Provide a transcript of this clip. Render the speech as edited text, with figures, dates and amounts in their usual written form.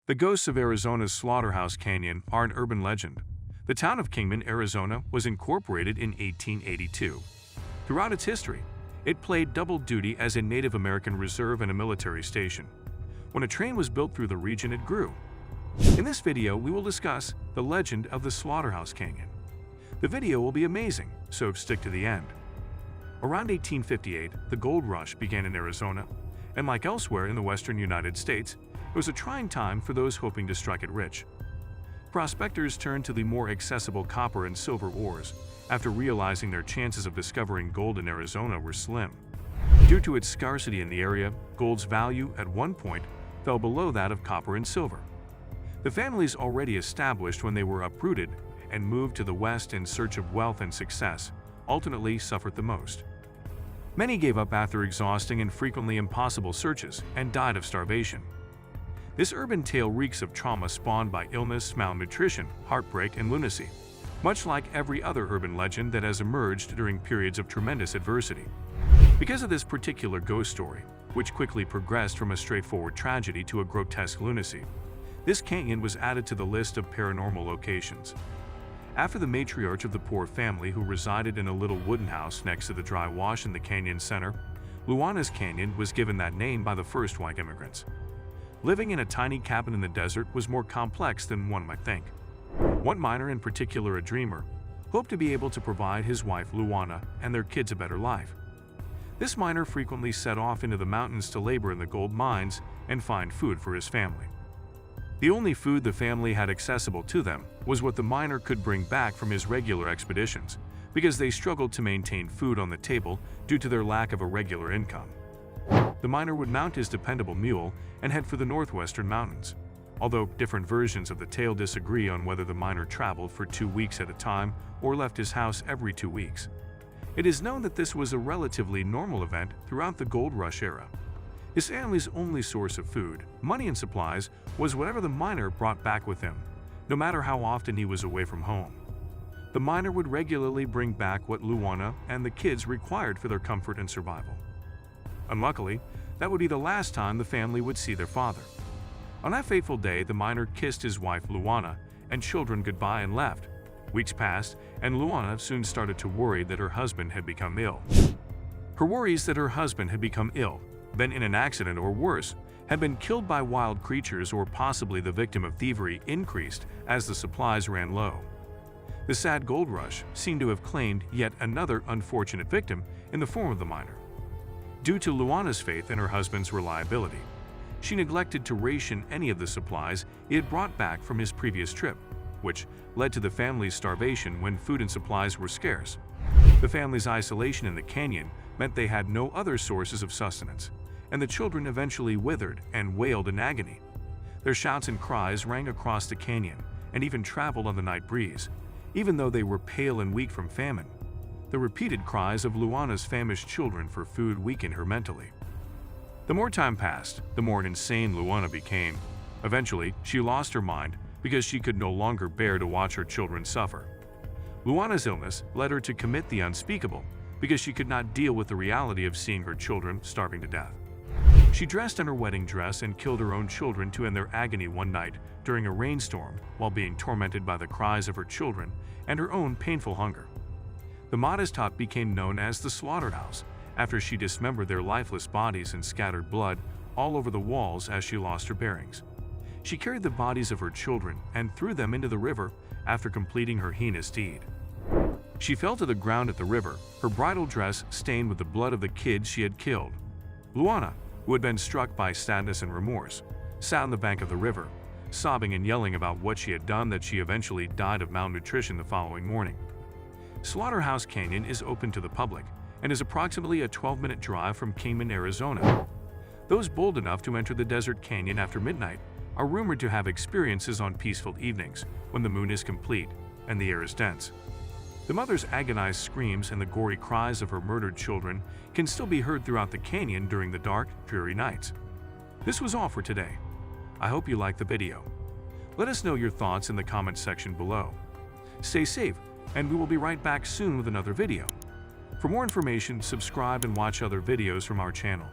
The ghosts of Arizona's Slaughterhouse Canyon are an urban legend. The town of Kingman, Arizona was incorporated in 1882. Throughout its history, it played double duty as a Native American reserve and a military station. When a train was built through the region, it grew. In this video, we will discuss the legend of the Slaughterhouse Canyon. The video will be amazing, so stick to the end. Around 1858, the gold rush began in Arizona, and like elsewhere in the western United States, it was a trying time for those hoping to strike it rich. Prospectors turned to the more accessible copper and silver ores after realizing their chances of discovering gold in Arizona were slim. Due to its scarcity in the area, gold's value at one point fell below that of copper and silver. The families already established when they were uprooted and moved to the west in search of wealth and success ultimately suffered the most. Many gave up after exhausting and frequently impossible searches and died of starvation. This urban tale reeks of trauma spawned by illness, malnutrition, heartbreak, and lunacy, much like every other urban legend that has emerged during periods of tremendous adversity. Because of this particular ghost story, which quickly progressed from a straightforward tragedy to a grotesque lunacy, this canyon was added to the list of paranormal locations. After the matriarch of the poor family who resided in a little wooden house next to the dry wash in the canyon center, Luana's Canyon was given that name by the first white immigrants. Living in a tiny cabin in the desert was more complex than one might think. One miner, in particular a dreamer, hoped to be able to provide his wife Luana and their kids a better life. This miner frequently set off into the mountains to labor in the gold mines and find food for his family. The only food the family had accessible to them was what the miner could bring back from his regular expeditions, because they struggled to maintain food on the table due to their lack of a regular income. The miner would mount his dependable mule and head for the northwestern mountains, although different versions of the tale disagree on whether the miner traveled for 2 weeks at a time or left his house every 2 weeks. It is known that this was a relatively normal event throughout the gold rush era. His family's only source of food, money, and supplies was whatever the miner brought back with him, no matter how often he was away from home. The miner would regularly bring back what Luana and the kids required for their comfort and survival. Unluckily, that would be the last time the family would see their father. On that fateful day, the miner kissed his wife Luana and children goodbye and left. Weeks passed, and Luana soon started to worry that her husband had become ill. Her worries that her husband had become ill, been in an accident or worse, had been killed by wild creatures or possibly the victim of thievery increased as the supplies ran low. The sad gold rush seemed to have claimed yet another unfortunate victim in the form of the miner. Due to Luana's faith in her husband's reliability, she neglected to ration any of the supplies he had brought back from his previous trip, which led to the family's starvation when food and supplies were scarce. The family's isolation in the canyon meant they had no other sources of sustenance, and the children eventually withered and wailed in agony. Their shouts and cries rang across the canyon and even traveled on the night breeze, even though they were pale and weak from famine. The repeated cries of Luana's famished children for food weakened her mentally. The more time passed, the more insane Luana became. Eventually, she lost her mind because she could no longer bear to watch her children suffer. Luana's illness led her to commit the unspeakable because she could not deal with the reality of seeing her children starving to death. She dressed in her wedding dress and killed her own children to end their agony one night during a rainstorm while being tormented by the cries of her children and her own painful hunger. The modest hut became known as the Slaughterhouse after she dismembered their lifeless bodies and scattered blood all over the walls as she lost her bearings. She carried the bodies of her children and threw them into the river after completing her heinous deed. She fell to the ground at the river, her bridal dress stained with the blood of the kids she had killed. Luana, who had been struck by sadness and remorse, sat on the bank of the river, sobbing and yelling about what she had done that she eventually died of malnutrition the following morning. Slaughterhouse Canyon is open to the public and is approximately a 12-minute drive from Kingman, Arizona. Those bold enough to enter the desert canyon after midnight are rumored to have experiences on peaceful evenings when the moon is complete and the air is dense. The mother's agonized screams and the gory cries of her murdered children can still be heard throughout the canyon during the dark, dreary nights. This was all for today. I hope you liked the video. Let us know your thoughts in the comments section below. Stay safe, and we will be right back soon with another video. For more information, subscribe and watch other videos from our channel.